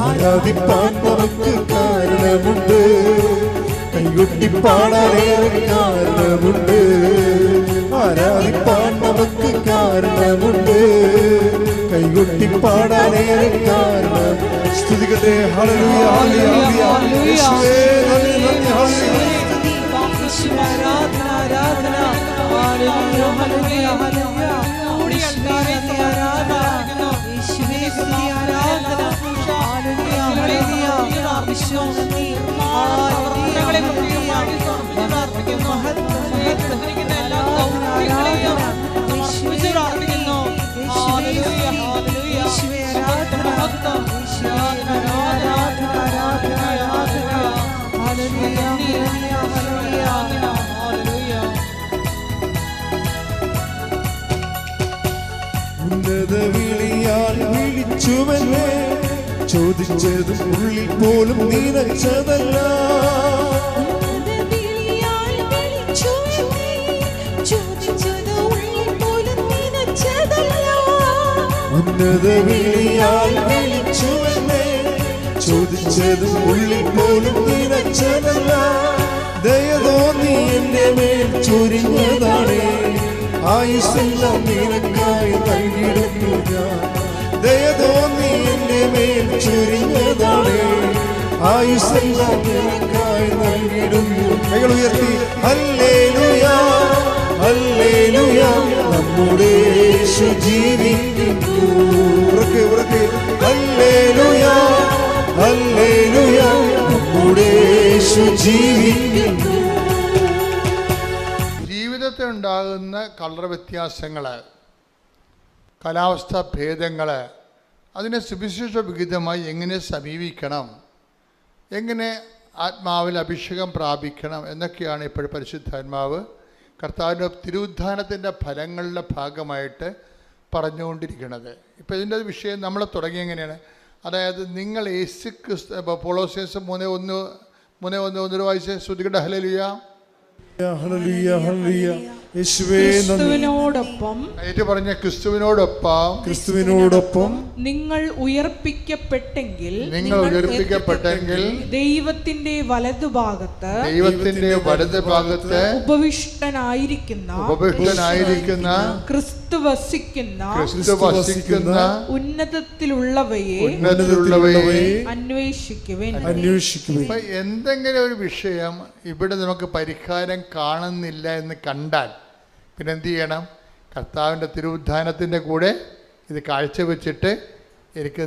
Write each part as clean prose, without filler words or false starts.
ആരാധിപ്പാൻ നമുക്ക് കാരണമുണ്ട്, കൈകൊട്ടിപ്പാടാനേറെ കാരണമുണ്ട്. ആരാധിപ്പാൻ നമുക്ക് കാരണമുണ്ട്, കൈകൊട്ടിപ്പാടാനേറെ കാരണം. സ്തുതിക്കട്ടെ. ഹല്ലേലൂയ ഹല്ലേലൂയ. യേശുവേ നന്ദി നന്ദി. ഹല്ലേലൂയ ആരാധന ആരാധന. ഹല്ലേലൂയ ഹല്ലേലൂയ ഹല്ലേലൂയ. യേശുവേ സ്തുതി ആരാധന. ഹല്ലേലൂയ ഹല്ലേലൂയ. വിശ്വാസി ആരാധനകളെ പ്രാർത്ഥിക്കുന്നു. മഹത്വം മഹത്വം എല്ലാ ദൗത്യങ്ങളെയും യേശുവേ പ്രാർത്ഥിക്കുന്നു. ഹല്ലേലൂയ ഹല്ലേലൂയ. യേശുവേ ആരാധന മഹത്വം. യേശുവേ ആരാധന ആരാധന ആരാധന. ഹല്ലേലൂയ ഹല്ലേലൂയ ഹല്ലേലൂയ ഹല്ലേലൂയ. ഉന്നത വിളിയാൽ വിളിച്ചുവെന്നേ, ചോദിച്ചതും ഉള്ളിൽ പോലും നിറച്ചതല്ല. ഉന്നത വിളിയാൽ വിളിച്ചുവെന്നേ, ചോദിച്ചതും ഉള്ളിൽ പോലും നിറച്ചതല്ല. ദയ തോന്നി എന്റെ മേൽ ചൊരിഞ്ഞതാണേ, ആയുസ്സെല്ലാം നിനക്കായി നൽകിയിടുന്നു ഞാൻ. ദയ തോന്നി എന്റെ മേൽ ചൊരിഞ്ഞതാണേ, ആയുസ്സെല്ലാം നിനക്കായി നൽകിയിടുന്നു. കൈകൾ ഉയർത്തി ഹല്ലേലൂയ ഹല്ലേലൂയ. നമ്മുടെ യേശു ജീവിക്കുന്നു. ഉറക്കെ ഉറക്കെ ഹല്ലേലൂയ ഹല്ലേലൂയ. നമ്മുടെ യേശു ജീവിക്കുന്നു. ജീവിതത്തിൽ ഉണ്ടാകുന്ന കളർ വ്യത്യാസങ്ങൾ, കാലാവസ്ഥാ ഭേദങ്ങൾ, അതിനെ സുവിശേഷ വിഹിതമായി എങ്ങനെ സമീപിക്കണം, എങ്ങനെ ആത്മാവിൽ അഭിഷേകം പ്രാപിക്കണം എന്നൊക്കെയാണ് ഇപ്പോൾ പരിശുദ്ധാത്മാവ് കർത്താവിൻ്റെ തിരുവുദ്ധാനത്തിൻ്റെ ഫലങ്ങളുടെ ഭാഗമായിട്ട് പറഞ്ഞുകൊണ്ടിരിക്കുന്നത്. ഇപ്പോൾ ഇതിൻ്റെ വിഷയം നമ്മൾ തുടങ്ങി എങ്ങനെയാണ്, അതായത് നിങ്ങൾ യേശു ക്രിസ്തു, കൊളോസ്യൻസ് 3:1 വായിച്ച് ശ്രുതികട്ടെ. ഹല്ലേലൂയ ഹല്ലേലൂയ ഹല്ലേലൂയ. യേശുവേ ക്രിസ്തുവിനോടൊപ്പം ഏറ്റു പറഞ്ഞ ക്രിസ്തുവിനോടൊപ്പം ക്രിസ്തുവിനോടൊപ്പം നിങ്ങൾ ഉയർപ്പിക്കപ്പെട്ടെങ്കിൽ ദൈവത്തിന്റെ വലതുഭാഗത്ത് ഉപവിഷ്ടനായിരിക്കുന്ന ക്രിസ്തു വസിക്കുന്ന ഉന്നതത്തിലുള്ളവയെ അന്വേഷിക്കുവിൻ. എന്തെങ്കിലും ഒരു വിഷയം ഇവിടെ നമുക്ക് പരിഹാരം കാണുന്നില്ല എന്ന് കണ്ടാൽ പിന്നെ എന്ത് ചെയ്യണം? കർത്താവിൻ്റെ തിരുവുദ്ധാനത്തിൻ്റെ കൂടെ ഇത് കാഴ്ചവെച്ചിട്ട് എനിക്ക്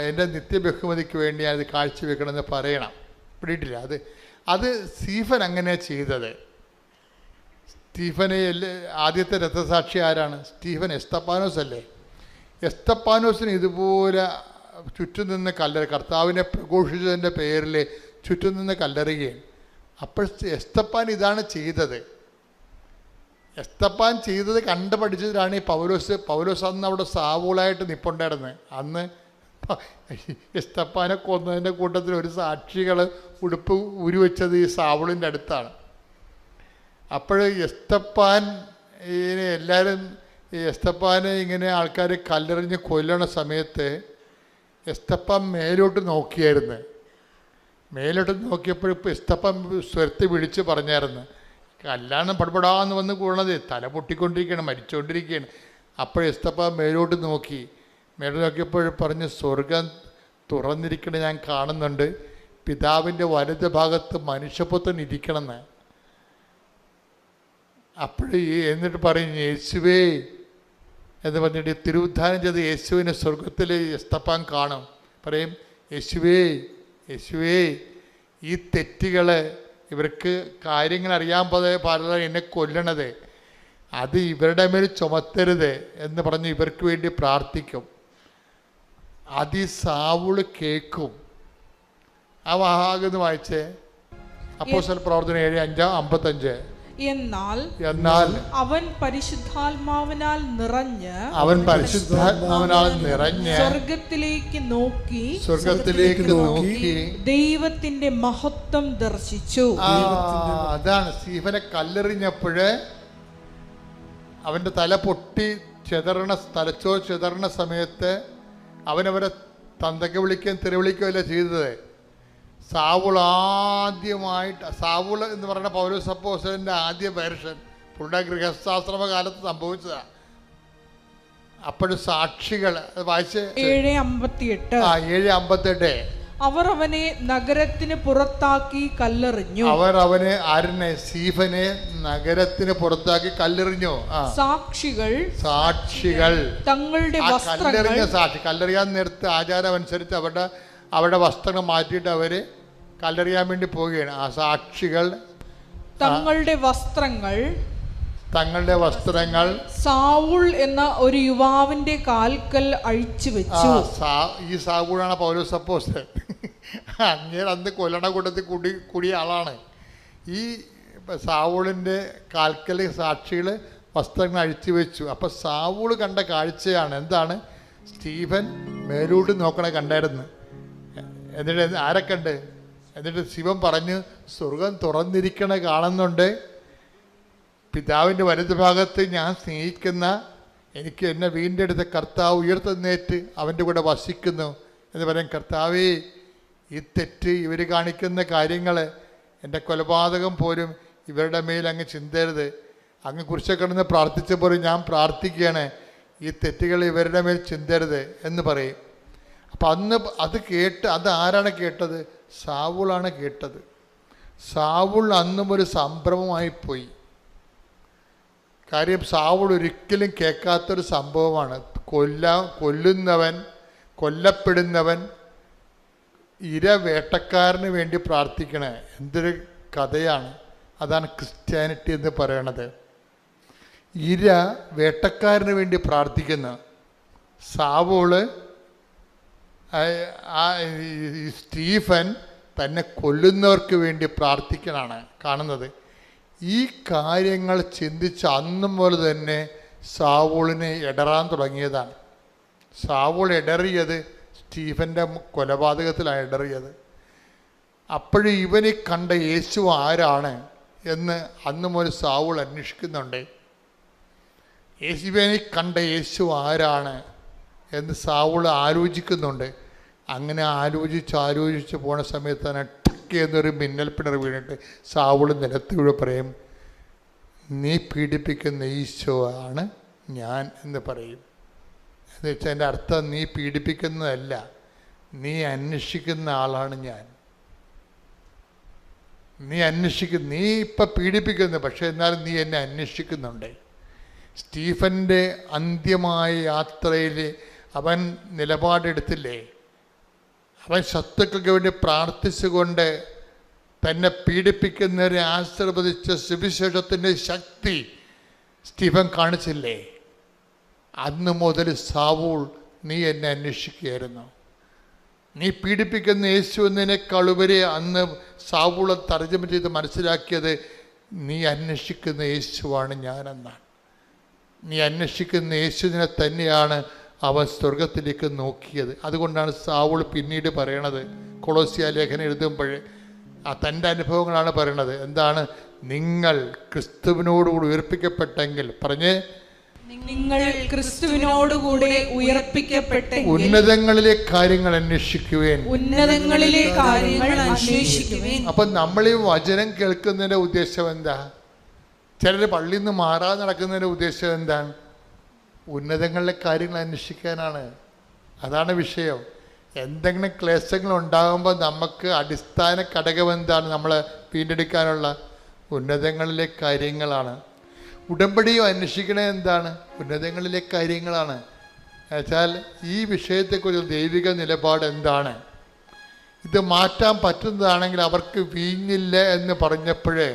എൻ്റെ നിത്യബഹുമതിക്ക് വേണ്ടി അത് കാഴ്ചവെക്കണമെന്ന് പറയണം. പിടിയിട്ടില്ല. അത് സ്റ്റീഫൻ അങ്ങനെ ചെയ്തത്. സ്റ്റീഫനെ ആദ്യത്തെ രക്തസാക്ഷി ആരാണ്? സ്റ്റീഫൻ എസ്തപ്പാനോസ് അല്ലേ? എസ്തപ്പാനോസിന് ഇതുപോലെ ചുറ്റും നിന്ന് കർത്താവിനെ പ്രഘോഷിച്ചതിൻ്റെ പേരിൽ ചുറ്റും നിന്ന് കല്ലെറിയുകയും. അപ്പോൾ എസ്തപ്പാൻ ഇതാണ് ചെയ്തത്. എസ്തപ്പാൻ ചെയ്തത് കണ്ടു പഠിച്ചതിലാണ് ഈ പൗലോസ് അന്ന് അവിടെ സാവൂളായിട്ട് നിപ്പുണ്ടായിരുന്നത്. അന്ന് എസ്തപ്പാനെ കൊന്നതിൻ്റെ കൂട്ടത്തിൽ ഒരു സാക്ഷികൾ ഉടുപ്പ് ഉരുവെച്ചത് ഈ സാവൂളിൻ്റെ അടുത്താണ്. അപ്പോൾ എസ്തപ്പാൻ എല്ലാവരും എസ്തപ്പാനെ ഇങ്ങനെ ആൾക്കാർ കല്ലെറിഞ്ഞ് കൊല്ലണ സമയത്ത് എസ്തപ്പാൻ മേലോട്ട് നോക്കിയായിരുന്നു. മേലോട്ട് നോക്കിയപ്പോൾ ഇപ്പോൾ എസ്തപ്പാൻ സ്വരത്തെ വിളിച്ച് പറഞ്ഞായിരുന്നു, കല്യാണം പടപടാന്ന് വന്ന് കൂടണത്, തല പൊട്ടിക്കൊണ്ടിരിക്കുകയാണ്, മരിച്ചുകൊണ്ടിരിക്കുകയാണ്. അപ്പോൾ എസ്തപ്പാൻ മേലോട്ട് നോക്കിയപ്പോൾ പറഞ്ഞ്, സ്വർഗം തുറന്നിരിക്കണ ഞാൻ കാണുന്നുണ്ട്, പിതാവിൻ്റെ വലത് ഭാഗത്ത് മനുഷ്യപുത്രൻ ഇരിക്കണമെന്ന്. എന്നിട്ട് പറയും, യേശുവേ എന്ന് പറഞ്ഞിട്ട് തിരുവുദ്ധാനം ചെയ്ത് യേശുവിനെ സ്വർഗത്തിൽ എസ്തപ്പാൻ കാണും. പറയും, യേശുവേ യേശുവേ, ഈ തെറ്റുകൾ, ഇവർക്ക് കാര്യങ്ങൾ അറിയാൻ പാടില്ല എന്നെ കൊല്ലണത്, അത് ഇവരുടെ മേൽ ചുമത്തരുത് എന്ന് പറഞ്ഞ് ഇവർക്ക് വേണ്ടി പ്രാർത്ഥിക്കും. അത് ഈ സാവൂള് കേൾക്കും. ആ ഭാഗത്ത് വായിച്ചേ, അപ്പോസ്തല പ്രവർത്തനം 7:55. എന്നാൽ അവൻ പരിശുദ്ധാത്മാവിനാൽ നിറഞ്ഞ് സ്വർഗത്തിലേക്ക് നോക്കി ദൈവത്തിന്റെ മഹത്വം ദർശിച്ചു. അതാണ് സ്റ്റീഫനെ കല്ലെറിഞ്ഞപ്പോഴ് അവന്റെ തല പൊട്ടി തലച്ചോർ ചെതറണ സമയത്ത് അവനവരെ തന്തയ്ക്ക് വിളിക്കുകയും തെറിവിളിക്കുകയല്ല ചെയ്തത്. സാവുൾ ആദ്യമായിട്ട്, സാവുൾ എന്ന് പറയുന്ന പൗലോസ് അപ്പോസ്തലൻ്റെ ആദ്യ വേർഷൻ പുള്ളിയുടെ ഗൃഹസ്ഥാശ്രമ കാലത്ത് സംഭവിച്ചതാണ്. അപ്പോഴും സാക്ഷികൾ വായിച്ച് 7:58 അവർ അവനെ നഗരത്തിന് പുറത്താക്കി കല്ലെറിഞ്ഞു. അവർ അവനെ ആരനെ? സ്റ്റീഫനെ നഗരത്തിന് പുറത്താക്കി കല്ലെറിഞ്ഞു. സാക്ഷികൾ തങ്ങളുടെ കല്ലെറിഞ്ഞ സാക്ഷി, കല്ലെറിയാൻ നേരത്തെ ആചാരം അനുസരിച്ച് അവരുടെ വസ്ത്രങ്ങൾ മാറ്റിയിട്ട് അവര് കല്ലെറിയാൻ വേണ്ടി പോവുകയാണ്. ആ സാക്ഷികൾ തങ്ങളുടെ വസ്ത്രങ്ങൾ സാവുൾ എന്ന ഒരു യുവാവിന്റെ കാൽക്കൽ അഴിച്ചു വെച്ചു. ഈ സാവൂളാണ് പൗലോസ് അപ്പോസ്തലൻ. അങ്ങനെ അന്ന് കൊല്ലണ കൂട്ടത്തിൽ കൂടിയ ആളാണ്. ഈ സാവൂളിൻ്റെ കാൽക്കൽ സാക്ഷികൾ വസ്ത്രങ്ങൾ അഴിച്ചു വെച്ചു. അപ്പം സാവൂള് കണ്ട കാഴ്ചയാണ് എന്താണ്? സ്റ്റീഫൻ മേലോട്ട് നോക്കണ കണ്ടായിരുന്നു. എന്നിട്ട് ആരെ കണ്ട്? എന്നിട്ട് ശിവൻ പറഞ്ഞു, സ്വർഗം തുറന്നിരിക്കണ കാണുന്നുണ്ട്. പിതാവിൻ്റെ വലതുഭാഗത്ത് ഞാൻ സ്നേഹിക്കുന്ന, എനിക്ക് എന്നെ വീണ്ടെടുത്ത കർത്താവ് ഉയർത്തെഴുന്നേറ്റ് അവൻ്റെ കൂടെ വസിക്കുന്നു എന്ന് പറയും. കർത്താവേ, ഈ തെറ്റ്, ഇവർ കാണിക്കുന്ന കാര്യങ്ങൾ, എൻ്റെ കൊലപാതകം പോലും ഇവരുടെ മേൽ അങ്ങ് ചിന്തരുത്. അങ്ങ് കുരിശിൽ കിടന്ന് പ്രാർത്ഥിച്ചപ്പോൾ ഞാൻ പ്രാർത്ഥിക്കുകയാണ്, ഈ തെറ്റുകൾ ഇവരുടെ മേൽ ചിന്തരുത് എന്ന് പറയും. അപ്പം അന്ന് അത് കേട്ട്, അത് ആരാണ് കേട്ടത്? സാവൂളാണ് കേട്ടത്. സാവൂൾ അന്നും ഒരു സംഭ്രമമായിപ്പോയി. കാര്യം സാവൂൾ ഒരിക്കലും കേൾക്കാത്തൊരു സംഭവമാണ്. കൊല്ലുന്നവൻ, കൊല്ലപ്പെടുന്നവൻ വേട്ടക്കാരന് വേണ്ടി പ്രാർത്ഥിക്കണേ. എന്തൊരു കഥയാണ്! അതാണ് ക്രിസ്ത്യാനിറ്റി എന്ന് പറയണത്. വേട്ടക്കാരന് വേണ്ടി പ്രാർത്ഥിക്കുന്ന സാവൂള്, സ്റ്റീഫൻ തന്നെ കൊല്ലുന്നവർക്ക് വേണ്ടി പ്രാർത്ഥിക്കണാണ് കാണുന്നത്. ഈ കാര്യങ്ങൾ ചിന്തിച്ച് അന്നും പോലെ തന്നെ സാവൂളിനെ ഇടറാൻ തുടങ്ങിയതാണ്. സാവൂൾ ഇടറിയത് സ്റ്റീഫൻ്റെ കൊലപാതകത്തിലാണ് ഇടറിയത്. അപ്പോഴും ഇവനെ കണ്ട യേശു ആരാണ് എന്ന് അന്നും ഒരു സാവൂൾ അന്വേഷിക്കുന്നുണ്ട്. യേശുവിനെ കണ്ട യേശു ആരാണ് എന്ന് സാവൂൾ ആലോചിക്കുന്നുണ്ട്. അങ്ങനെ ആലോചിച്ച് പോണ സമയത്ത് തന്നെ ടക്ക് എന്നൊരു മിന്നൽ പിണർ വീണിട്ട് സാവൂൾ നിലത്ത് വീഴ പറയും, നീ പീഡിപ്പിക്കുന്ന ഈശോ ആണ് ഞാൻ എന്ന് പറയും. എന്ന് വെച്ചാൽ എൻ്റെ അർത്ഥം, നീ പീഡിപ്പിക്കുന്നതല്ല, നീ അന്വേഷിക്കുന്ന ആളാണ് ഞാൻ. നീ ഇപ്പം പീഡിപ്പിക്കുന്നു, പക്ഷെ എന്നാലും നീ എന്നെ അന്വേഷിക്കുന്നുണ്ട്. സ്റ്റീഫൻ്റെ അന്ത്യമായ യാത്രയിൽ അവൻ നിലപാടെടുത്തില്ലേ? അവൻ ശത്രുക്കൾക്ക് വേണ്ടി പ്രാർത്ഥിച്ചുകൊണ്ട് തന്നെ പീഡിപ്പിക്കുന്നവരെ ആശീർവദിച്ച സുവിശേഷത്തിൻ്റെ ശക്തി സ്റ്റീഫൻ കാണിച്ചില്ലേ? അന്ന് മുതൽ സാവൂൾ, നീ എന്നെ അന്വേഷിക്കുകയായിരുന്നു. നീ പീഡിപ്പിക്കുന്ന യേശു എന്നതിനേക്കാളുപരി അന്ന് സാവൂളെ തർജ്ജമ ചെയ്ത് മനസ്സിലാക്കിയത്, നീ അന്വേഷിക്കുന്ന യേശുവാണ് ഞാനെന്നാണ്. നീ അന്വേഷിക്കുന്ന യേശുവിനെ തന്നെയാണ് അവൻ സ്വർഗത്തിലേക്ക് നോക്കിയത്. അതുകൊണ്ടാണ് സാവൂൾ പിന്നീട് പറയണത്, കൊളോസ്യ ലേഖനം എഴുതുമ്പോൾ തൻ്റെ അനുഭവങ്ങളാണ് പറയണത്. എന്താണ്? നിങ്ങൾ ക്രിസ്തുവിനോടുകൂടി ഉയർപ്പിക്കപ്പെട്ടെങ്കിൽ, പറഞ്ഞേ, നിങ്ങൾ ക്രിസ്തുവിനോടുകൂടെ ഉയർപ്പിക്കപ്പെട്ടെങ്കിൽ ഉന്നതങ്ങളിലെ കാര്യങ്ങൾ അന്വേഷിക്കുവേൻ. അപ്പം നമ്മൾ ഈ വചനം കേൾക്കുന്നതിൻ്റെ ഉദ്ദേശം എന്താ? ചിലർ പള്ളിയിൽ നിന്ന് മാറാതെ നടക്കുന്നതിൻ്റെ ഉദ്ദേശം എന്താണ്? ഉന്നതങ്ങളിലെ കാര്യങ്ങൾ അന്വേഷിക്കാനാണ്. അതാണ് വിഷയം. എന്തെങ്കിലും ക്ലേശങ്ങൾ ഉണ്ടാകുമ്പോൾ നമുക്ക് അടിസ്ഥാന ഘടകം എന്താണ്? നമ്മളെ വീണ്ടെടുക്കാനുള്ള ഉന്നതങ്ങളിലെ കാര്യങ്ങളാണ്. ഉടമ്പടിയോ അന്വേഷിക്കണേ എന്താണ്? ഉന്നതങ്ങളിലെ കാര്യങ്ങളാണ്. എന്നുവെച്ചാൽ ഈ വിഷയത്തെക്കുറിച്ച് ദൈവിക നിലപാട് എന്താണ്? ഇത് മാറ്റാൻ പറ്റുന്നതാണെങ്കിൽ അവർക്ക് വീഞ്ഞില്ല എന്ന് പറഞ്ഞപ്പോഴേ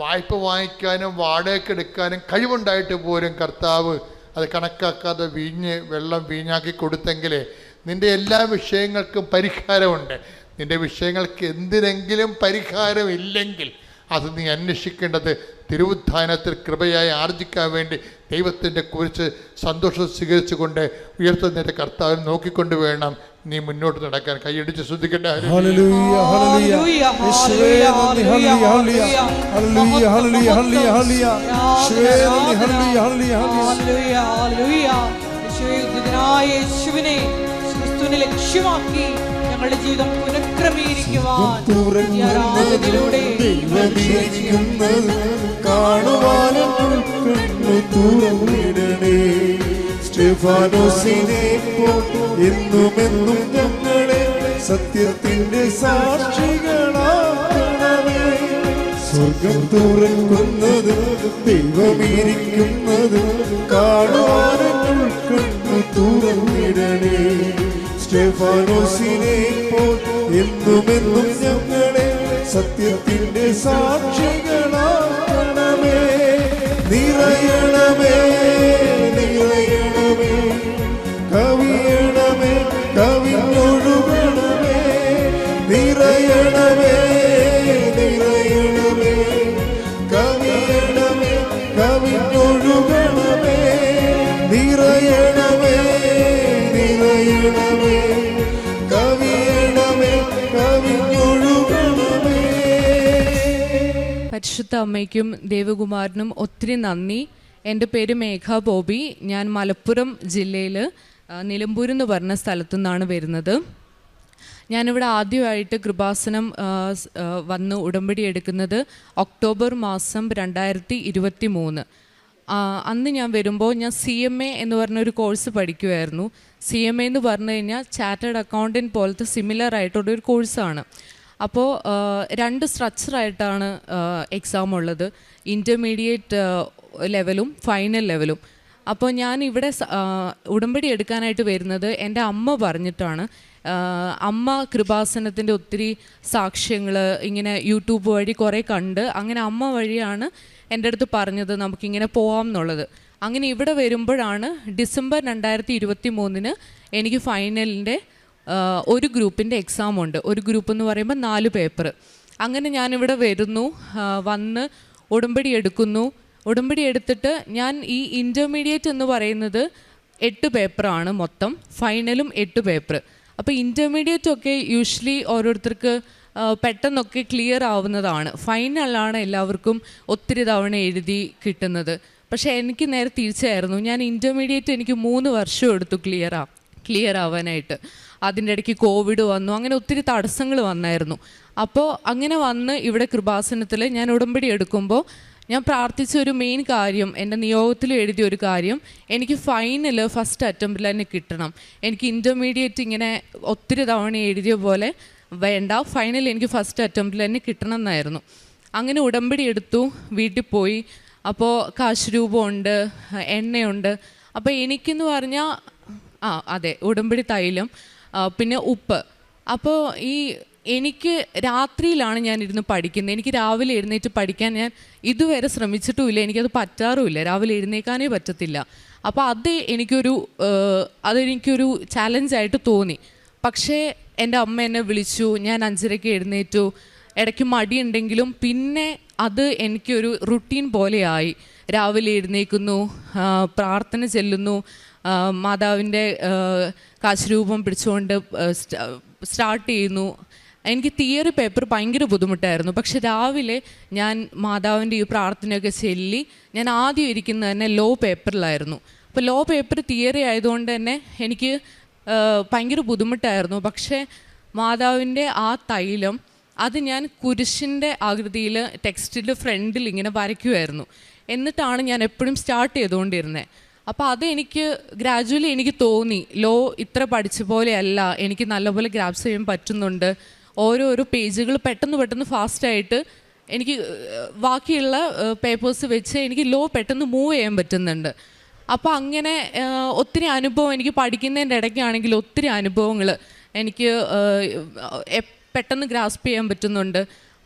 വായ്പ വാങ്ങിക്കാനും വാടകയ്ക്ക് എടുക്കാനും കഴിവുണ്ടായിട്ട് പോലും കർത്താവ് അത് കണക്കാക്കാതെ വെള്ളം വീഞ്ഞാക്കി കൊടുത്തെങ്കിൽ നിൻ്റെ എല്ലാ വിഷയങ്ങൾക്കും പരിഹാരമുണ്ട്. നിൻ്റെ വിഷയങ്ങൾക്ക് എന്തിനെങ്കിലും പരിഹാരമില്ലെങ്കിൽ അത് നീ അന്വേഷിക്കേണ്ടത് തിരുവുദ്ധാനത്തിൽ കൃപയായി ആർജിക്കാൻ വേണ്ടി ദൈവത്തിൻ്റെ കുറിച്ച് സന്തോഷം സ്വീകരിച്ചുകൊണ്ട് ഉയർത്തുന്നതിൻ്റെ കർത്താവിൽ നോക്കിക്കൊണ്ട് വേണം നീ മുന്നോട്ട് നടക്കാൻ. കൈയടിച്ച് ശ്രദ്ധിക്കട്ടെ. അങ്ങ് ലക്ഷ്യമാക്കി ഞങ്ങളുടെ ജീവിതം പുനഃക്രമീകരിക്കുവാൻ ഈ ആരാധനയിലൂടെ കാണുവാനും കണ്ണു തുറന്നിടണേ. സ്തെഫാനോസിനെ പോൽ എന്നുമെന്നും ഞങ്ങളെ സത്യത്തിന്റെ സാക്ഷികളാക്കണമേ. സ്വർഗം തുറക്കുന്നത് ദൈവമിരിക്കുന്നത് കാണുവാനും കണ്ണു തുറന്നിടണേ. സ്തെഫാനോസിനെ പോൽ എന്നുമെന്നും ഞങ്ങളെ സത്യത്തിന്റെ സാക്ഷികളാക്കണമേ. നിറയണമേ നിറയണമേ കവിയണമേ കവിഞ്ഞൊഴുകണമേ. നിറയണമേ നിറയണമേ കവിയണമേ കവിഞ്ഞൊഴുകണമേ. നിറയണമേ നിറയണമേ കവിയണമേ കവിഞ്ഞൊഴുകണമേ. പരിശുദ്ധ അമ്മയ്ക്കും ദേവകുമാരനും ഒത്തിരി നന്ദി. എൻ്റെ പേര് മേഘ ബോബി. ഞാൻ മലപ്പുറം ജില്ലയിൽ നിലമ്പൂർ എന്ന് പറഞ്ഞ സ്ഥലത്തു നിന്നാണ് വരുന്നത്. ഞാനിവിടെ ആദ്യമായിട്ട് കൃപാസനം വന്ന് ഉടമ്പടി എടുക്കുന്നത് ഒക്ടോബർ മാസം 2023. അന്ന് ഞാൻ വരുമ്പോൾ ഞാൻ CMA എന്ന് പറഞ്ഞൊരു കോഴ്സ് പഠിക്കുമായിരുന്നു. CMA എന്ന് പറഞ്ഞു കഴിഞ്ഞാൽ ചാർട്ടേഡ് അക്കൗണ്ടൻറ്റ് പോലത്തെ സിമിലർ ആയിട്ടുള്ളൊരു കോഴ്സാണ്. അപ്പോൾ 2 സ്ട്രക്ചറായിട്ടാണ് എക്സാം ഉള്ളത്, ഇൻ്റർമീഡിയറ്റ് ലെവലും ഫൈനൽ ലെവലും. അപ്പോൾ ഞാൻ ഇവിടെ ഉടമ്പടി എടുക്കാനായിട്ട് വരുന്നത് എൻ്റെ അമ്മ പറഞ്ഞിട്ടാണ്. അമ്മ കൃപാസനത്തിൻ്റെ ഒത്തിരി സാക്ഷ്യങ്ങൾ ഇങ്ങനെ യൂട്യൂബ് വഴി കുറേ കണ്ട് അങ്ങനെ അമ്മ വഴിയാണ് എൻ്റെ അടുത്ത് പറഞ്ഞത് നമുക്കിങ്ങനെ പോവാം എന്നുള്ളത്. അങ്ങനെ ഇവിടെ വരുമ്പോഴാണ് ഡിസംബർ 2023 എനിക്ക് ഫൈനലിൻ്റെ ഒരു ഗ്രൂപ്പിൻ്റെ എക്സാം ഉണ്ട്. ഒരു ഗ്രൂപ്പ് എന്ന് പറയുമ്പോൾ 4 പേപ്പർ. അങ്ങനെ ഞാനിവിടെ വരുന്നു, വന്ന് ഉടമ്പടി എടുക്കുന്നു. ഉടമ്പടി എടുത്തിട്ട് ഞാൻ ഈ ഇൻ്റർമീഡിയറ്റ് എന്ന് പറയുന്നത് 8 പേപ്പറാണ് മൊത്തം, ഫൈനലും 8 പേപ്പർ. അപ്പോൾ ഇൻ്റർമീഡിയറ്റൊക്കെ യൂഷ്വലി ഓരോരുത്തർക്ക് പെട്ടെന്നൊക്കെ ക്ലിയർ ആവുന്നതാണ്. ഫൈനലാണ് എല്ലാവർക്കും ഒത്തിരി തവണ എഴുതി കിട്ടുന്നത്. പക്ഷേ എനിക്ക് നേരെ തിരിച്ചായിരുന്നു. ഞാൻ ഇൻ്റർമീഡിയറ്റ് എനിക്ക് 3 വർഷം എടുത്തു ക്ലിയർ ആവാനായിട്ട്. അതിൻ്റെ ഇടയ്ക്ക് കോവിഡ് വന്നു, അങ്ങനെ ഒത്തിരി തടസ്സങ്ങൾ വന്നായിരുന്നു. അപ്പോൾ അങ്ങനെ വന്ന് ഇവിടെ കൃപാസനത്തിൽ ഞാൻ ഉടമ്പടി എടുക്കുമ്പോൾ ഞാൻ പ്രാർത്ഥിച്ച ഒരു മെയിൻ കാര്യം, എൻ്റെ നിയോഗത്തിൽ എഴുതിയ ഒരു കാര്യം, എനിക്ക് ഫൈനൽ ഫസ്റ്റ് അറ്റംപ്റ്റിൽ തന്നെ കിട്ടണം. എനിക്ക് ഇൻ്റർമീഡിയറ്റ് ഇങ്ങനെ ഒത്തിരി തവണ എഴുതിയ പോലെ വേണ്ട, ഫൈനൽ എനിക്ക് ഫസ്റ്റ് അറ്റംപ്റ്റിൽ തന്നെ കിട്ടണം എന്നായിരുന്നു. അങ്ങനെ ഉടമ്പടി എടുത്തു, വീട്ടിൽ പോയി. അപ്പോൾ കാശ് രൂപമുണ്ട്, എണ്ണയുണ്ട്. അപ്പോൾ എനിക്കെന്ന് പറഞ്ഞാൽ അതെ ഉടമ്പടി തൈലം, പിന്നെ ഉപ്പ്. അപ്പോൾ എനിക്ക് രാത്രിയിലാണ് ഞാനിരുന്ന് പഠിക്കുന്നത്. എനിക്ക് രാവിലെ എഴുന്നേറ്റ് പഠിക്കാൻ ഞാൻ ഇതുവരെ ശ്രമിച്ചിട്ടുമില്ല, എനിക്കത് പറ്റാറുമില്ല, രാവിലെ എഴുന്നേക്കാനേ പറ്റത്തില്ല. അപ്പോൾ അതെനിക്കൊരു ചാലഞ്ചായിട്ട് തോന്നി. പക്ഷേ എൻ്റെ അമ്മ എന്നെ വിളിച്ചു, ഞാൻ 5:30 എഴുന്നേറ്റു. ഇടയ്ക്ക് മടിയുണ്ടെങ്കിലും പിന്നെ അത് എനിക്കൊരു റുട്ടീൻ പോലെയായി. രാവിലെ എഴുന്നേൽക്കുന്നു, പ്രാർത്ഥന ചെല്ലുന്നു, മാതാവിൻ്റെ കാശുരൂപം പിടിച്ചുകൊണ്ട് സ്റ്റാർട്ട് ചെയ്യുന്നു. എനിക്ക് തിയറി പേപ്പർ ഭയങ്കര ബുദ്ധിമുട്ടായിരുന്നു. പക്ഷെ രാവിലെ ഞാൻ മാതാവിൻ്റെ ഈ പ്രാർത്ഥനയൊക്കെ ചൊല്ലി ഞാൻ ആദ്യം ഇരിക്കുന്നത് തന്നെ ലോ പേപ്പറിലായിരുന്നു. അപ്പോൾ ലോ പേപ്പർ തിയറി ആയതുകൊണ്ട് തന്നെ എനിക്ക് ഭയങ്കര ബുദ്ധിമുട്ടായിരുന്നു. പക്ഷേ മാതാവിൻ്റെ ആ തൈലം അത് ഞാൻ കുരിശിൻ്റെ ആകൃതിയിൽ ടെക്സ്റ്റിൽ ഫ്രണ്ടിൽ ഇങ്ങനെ വരയ്ക്കുമായിരുന്നു. എന്നിട്ടാണ് ഞാൻ എപ്പോഴും സ്റ്റാർട്ട് ചെയ്തുകൊണ്ടിരുന്നത്. അപ്പോൾ അതെനിക്ക് ഗ്രാജുവലി എനിക്ക് തോന്നി ലോ ഇത്ര പഠിച്ച പോലെയല്ല, എനിക്ക് നല്ലപോലെ ഗ്രാബ്സ് ചെയ്യാൻ പറ്റുന്നുണ്ട്. ഓരോരോ പേജുകൾ പെട്ടെന്ന് ഫാസ്റ്റായിട്ട് എനിക്ക് ബാക്കിയുള്ള പേപ്പേഴ്സ് വെച്ച് എനിക്ക് ലോ പെട്ടെന്ന് മൂവ് ചെയ്യാൻ പറ്റുന്നുണ്ട്. അപ്പോൾ അങ്ങനെ ഒത്തിരി അനുഭവം എനിക്ക് പഠിക്കുന്നതിൻ്റെ ഇടയ്ക്കാണെങ്കിൽ ഒത്തിരി അനുഭവങ്ങൾ എനിക്ക് പെട്ടെന്ന് ഗ്രാസ്പ് ചെയ്യാൻ പറ്റുന്നുണ്ട്.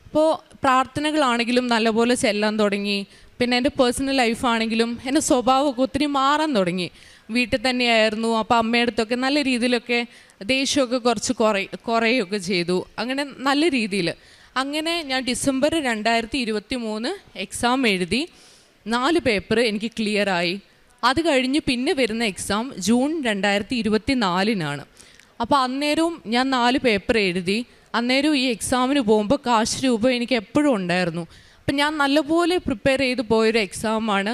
അപ്പോൾ പ്രാർത്ഥനകളാണെങ്കിലും നല്ലപോലെ ചെല്ലാൻ തുടങ്ങി. പിന്നെ എൻ്റെ പേഴ്സണൽ ലൈഫാണെങ്കിലും എൻ്റെ സ്വഭാവമൊക്കെ ഒത്തിരി മാറാൻ തുടങ്ങി. വീട്ടിൽ തന്നെയായിരുന്നു. അപ്പോൾ അമ്മയുടെ അടുത്തൊക്കെ നല്ല രീതിയിലൊക്കെ ദേഷ്യമൊക്കെ കുറച്ച് കുറയുകയൊക്കെ ചെയ്തു. അങ്ങനെ നല്ല രീതിയിൽ അങ്ങനെ ഞാൻ ഡിസംബർ 2023 എക്സാം എഴുതി. 4 പേപ്പർ എനിക്ക് ക്ലിയറായി. അത് കഴിഞ്ഞ് പിന്നെ വരുന്ന എക്സാം ജൂൺ 2024 അപ്പോൾ അന്നേരവും ഞാൻ 4 പേപ്പർ എഴുതി. അന്നേരം ഈ എക്സാമിന് പോകുമ്പോൾ കാശ് രൂപ എനിക്ക് എപ്പോഴും ഉണ്ടായിരുന്നു. അപ്പം ഞാൻ നല്ലപോലെ പ്രിപ്പയർ ചെയ്ത് പോയൊരു എക്സാമാണ്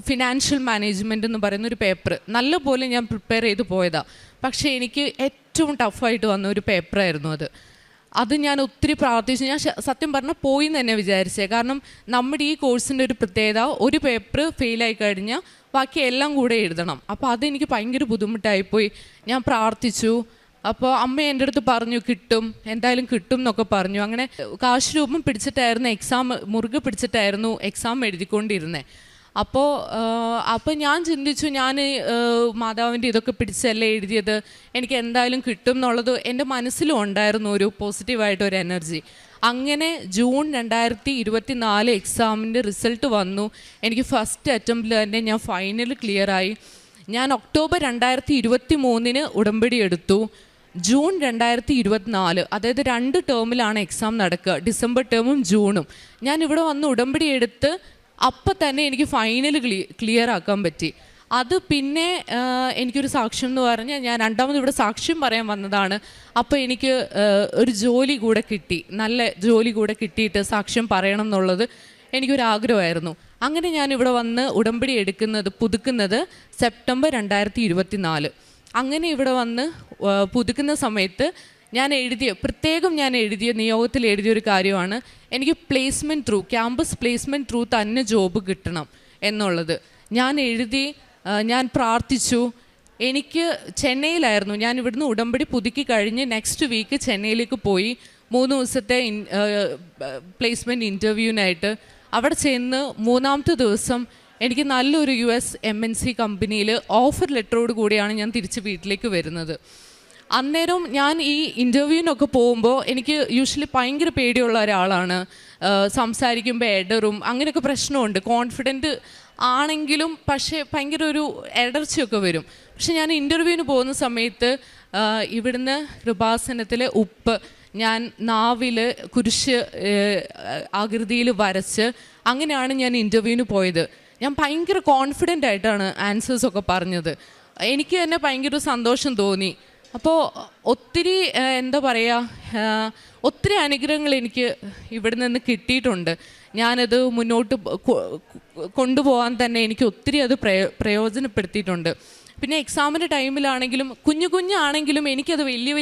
ഫിനാൻഷ്യൽ മാനേജ്മെൻറ്റ് എന്ന് പറയുന്നൊരു പേപ്പർ. നല്ലപോലെ ഞാൻ പ്രിപ്പയർ ചെയ്ത് പോയതാണ്. പക്ഷേ എനിക്ക് ഏറ്റവും ടഫായിട്ട് വന്ന ഒരു പേപ്പറായിരുന്നു അത് ഞാൻ ഒത്തിരി പ്രാർത്ഥിച്ചു. ഞാൻ സത്യം പറഞ്ഞാൽ പോയി എന്ന് തന്നെ വിചാരിച്ചേ. കാരണം നമ്മുടെ ഈ കോഴ്സിൻ്റെ ഒരു പ്രത്യേകത, ഒരു പേപ്പർ ഫെയിലായി കഴിഞ്ഞാൽ ബാക്കി എല്ലാം കൂടെ എഴുതണം. അപ്പോൾ അതെനിക്ക് ഭയങ്കര ബുദ്ധിമുട്ടായിപ്പോയി. ഞാൻ പ്രാർത്ഥിച്ചു. അപ്പോൾ അമ്മ എൻ്റെ അടുത്ത് പറഞ്ഞു കിട്ടും, എന്തായാലും കിട്ടും എന്നൊക്കെ പറഞ്ഞു. അങ്ങനെ കാശ് രൂപം പിടിച്ചിട്ടായിരുന്നു മുറുകെ പിടിച്ചിട്ടായിരുന്നു എക്സാം എഴുതിക്കൊണ്ടിരുന്നത്. അപ്പോൾ ഞാൻ ചിന്തിച്ചു, ഞാൻ മാതാവിൻ്റെ ഇതൊക്കെ പിടിച്ചല്ലേ എഴുതിയത്, എനിക്ക് എന്തായാലും കിട്ടും എന്നുള്ളത് എൻ്റെ മനസ്സിലും ഉണ്ടായിരുന്നു, ഒരു പോസിറ്റീവായിട്ടൊരു എനർജി. അങ്ങനെ ജൂൺ 2024 എക്സാമിൻ്റെ റിസൾട്ട് വന്നു. എനിക്ക് ഫസ്റ്റ് അറ്റംപ്റ്റിൽ തന്നെ ഞാൻ ഫൈനൽ ക്ലിയറായി. ഞാൻ ഒക്ടോബർ 2023 ഉടമ്പടി എടുത്തു. ജൂൺ 2024, അതായത് 2 ടേമിലാണ് എക്സാം നടക്കുക, ഡിസംബർ ടേമും ജൂണും. ഞാൻ ഇവിടെ വന്ന് ഉടമ്പടി എടുത്ത് അപ്പം തന്നെ എനിക്ക് ഫൈനൽ ക്ലിയർ ആക്കാൻ പറ്റി. അത് പിന്നെ എനിക്കൊരു സാക്ഷ്യം എന്ന് പറഞ്ഞാൽ, ഞാൻ രണ്ടാമത് ഇവിടെ സാക്ഷ്യം പറയാൻ വന്നതാണ്. അപ്പോൾ എനിക്ക് ഒരു ജോലി കൂടെ കിട്ടി, നല്ല ജോലി കൂടെ കിട്ടിയിട്ട് സാക്ഷ്യം പറയണം എന്നുള്ളത് എനിക്കൊരാഗ്രഹമായിരുന്നു. അങ്ങനെ ഞാൻ ഇവിടെ വന്ന് ഉടമ്പടി പുതുക്കുന്നത് സെപ്റ്റംബർ 2024. അങ്ങനെ ഇവിടെ വന്ന് പുതുക്കുന്ന സമയത്ത് ഞാൻ എഴുതിയ നിയോഗത്തിൽ എഴുതിയൊരു കാര്യമാണ്, എനിക്ക് ക്യാമ്പസ് പ്ലേസ്മെൻറ്റ് ത്രൂ തന്നെ ജോബ് കിട്ടണം എന്നുള്ളത്. ഞാൻ പ്രാർത്ഥിച്ചു. എനിക്ക് ചെന്നൈയിലായിരുന്നു, ഞാൻ ഇവിടുന്ന് ഉടമ്പടി പുതുക്കി കഴിഞ്ഞ് നെക്സ്റ്റ് വീക്ക് ചെന്നൈയിലേക്ക് പോയി 3 ദിവസത്തെ പ്ലേസ്മെൻറ്റ് ഇൻ്റർവ്യൂവിനായിട്ട്. അവിടെ ചെന്ന് 3ാമത്തെ ദിവസം എനിക്ക് നല്ലൊരു US MNC കമ്പനിയിൽ ഓഫർ ലെറ്ററോട് കൂടിയാണ് ഞാൻ തിരിച്ച് വീട്ടിലേക്ക് വരുന്നത്. അന്നേരം ഞാൻ ഈ ഇൻ്റർവ്യൂവിനൊക്കെ പോകുമ്പോൾ എനിക്ക് യൂഷ്വലി ഭയങ്കര പേടിയുള്ള ഒരാളാണ്. സംസാരിക്കുമ്പോൾ എഡറും അങ്ങനെയൊക്കെ പ്രശ്നമുണ്ട്. കോൺഫിഡൻറ്റ് ആണെങ്കിലും പക്ഷേ ഭയങ്കര ഒരു എടർച്ചയൊക്കെ വരും. പക്ഷെ ഞാൻ ഇൻ്റർവ്യൂവിന് പോകുന്ന സമയത്ത് ഇവിടുന്ന് കൃപാസനത്തിലെ ഉപ്പ് ഞാൻ നാവിൽ കുരിശ് ആകൃതിയിൽ വരച്ച് അങ്ങനെയാണ് ഞാൻ ഇൻ്റർവ്യൂവിന് പോയത്. ഞാൻ ഭയങ്കര കോൺഫിഡൻ്റ് ആയിട്ടാണ് ആൻസേഴ്സൊക്കെ പറഞ്ഞത്. എനിക്ക് തന്നെ ഭയങ്കര സന്തോഷം തോന്നി. അപ്പോൾ ഒത്തിരി ഒത്തിരി അനുഗ്രഹങ്ങൾ എനിക്ക് ഇവിടെ നിന്ന് കിട്ടിയിട്ടുണ്ട്. ഞാനത് മുന്നോട്ട് കൊണ്ടുപോകാൻ തന്നെ എനിക്ക് ഒത്തിരി അത് പ്രയോജനപ്പെടുത്തിയിട്ടുണ്ട്. പിന്നെ എക്സാമിൻ്റെ ടൈമിലാണെങ്കിലും കുഞ്ഞാണെങ്കിലും എനിക്കത് വലിയ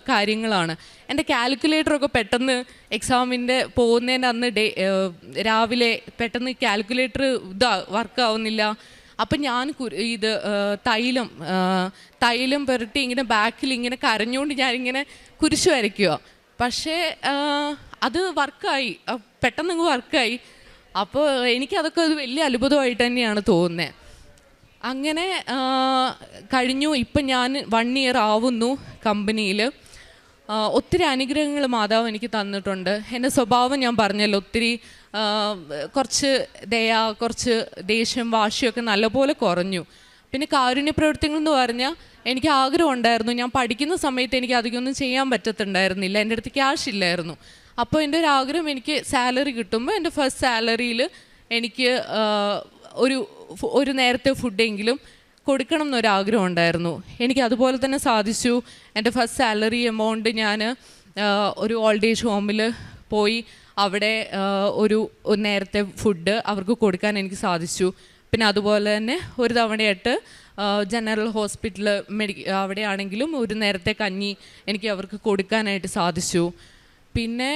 കാര്യങ്ങളാണ്. എൻ്റെ കാൽക്കുലേറ്ററൊക്കെ പെട്ടെന്ന് എക്സാമിൻ്റെ പോകുന്നതിൻ്റെ അന്ന് രാവിലെ പെട്ടെന്ന് കാൽക്കുലേറ്റർ വർക്കാവുന്നില്ല. അപ്പം ഞാൻ തൈലം പുരട്ടി ഇങ്ങനെ ബാക്കിൽ ഇങ്ങനെ കരഞ്ഞുകൊണ്ട് ഞാനിങ്ങനെ കുരിശ് വരയ്ക്കുക. പക്ഷേ അത് വർക്കായി, പെട്ടെന്ന് വർക്കായി. അപ്പോൾ എനിക്കതൊക്കെ അത് വലിയ അത്ഭുതമായിട്ട് തന്നെയാണ് തോന്നുന്നത്. അങ്ങനെ കഴിഞ്ഞു. ഇപ്പം ഞാൻ 1 ഇയർ ആവുന്നു കമ്പനിയിൽ. ഒത്തിരി അനുഗ്രഹങ്ങൾ മാതാവ് എനിക്ക് തന്നിട്ടുണ്ട്. എൻ്റെ സ്വഭാവം ഞാൻ പറഞ്ഞല്ലോ, ഒത്തിരി കുറച്ച് കുറച്ച് ദേഷ്യം, വാശിയൊക്കെ നല്ലപോലെ കുറഞ്ഞു. പിന്നെ കാരുണ്യ പ്രവർത്തനങ്ങൾ എന്ന് പറഞ്ഞാൽ എനിക്ക് ആഗ്രഹം ഉണ്ടായിരുന്നു. ഞാൻ പഠിക്കുന്ന സമയത്ത് എനിക്ക് അധികമൊന്നും ചെയ്യാൻ പറ്റത്തുണ്ടായിരുന്നില്ല, എൻ്റെ അടുത്ത് ക്യാഷ് ഇല്ലായിരുന്നു. അപ്പോൾ എൻ്റെ ഒരു ആഗ്രഹം, എനിക്ക് സാലറി കിട്ടുമ്പോൾ എൻ്റെ ഫസ്റ്റ് സാലറിയിൽ എനിക്ക് ഒരു നേരത്തെ ഫുഡെങ്കിലും കൊടുക്കണം എന്നൊരാഗ്രഹം ഉണ്ടായിരുന്നു. എനിക്ക് അതുപോലെ തന്നെ സാധിച്ചു. എൻ്റെ ഫസ്റ്റ് സാലറി എമൗണ്ട് ഞാൻ ഒരു ഓൾഡ് ഏജ് ഹോമിൽ പോയി അവിടെ ഒരു നേരത്തെ ഫുഡ് അവർക്ക് കൊടുക്കാൻ എനിക്ക് സാധിച്ചു. പിന്നെ അതുപോലെ തന്നെ ഒരു തവണയായിട്ട് ജനറൽ ഹോസ്പിറ്റൽ അവിടെയാണെങ്കിലും ഒരു നേരത്തെ കഞ്ഞി എനിക്ക് അവർക്ക് കൊടുക്കാനായിട്ട് സാധിച്ചു. പിന്നെ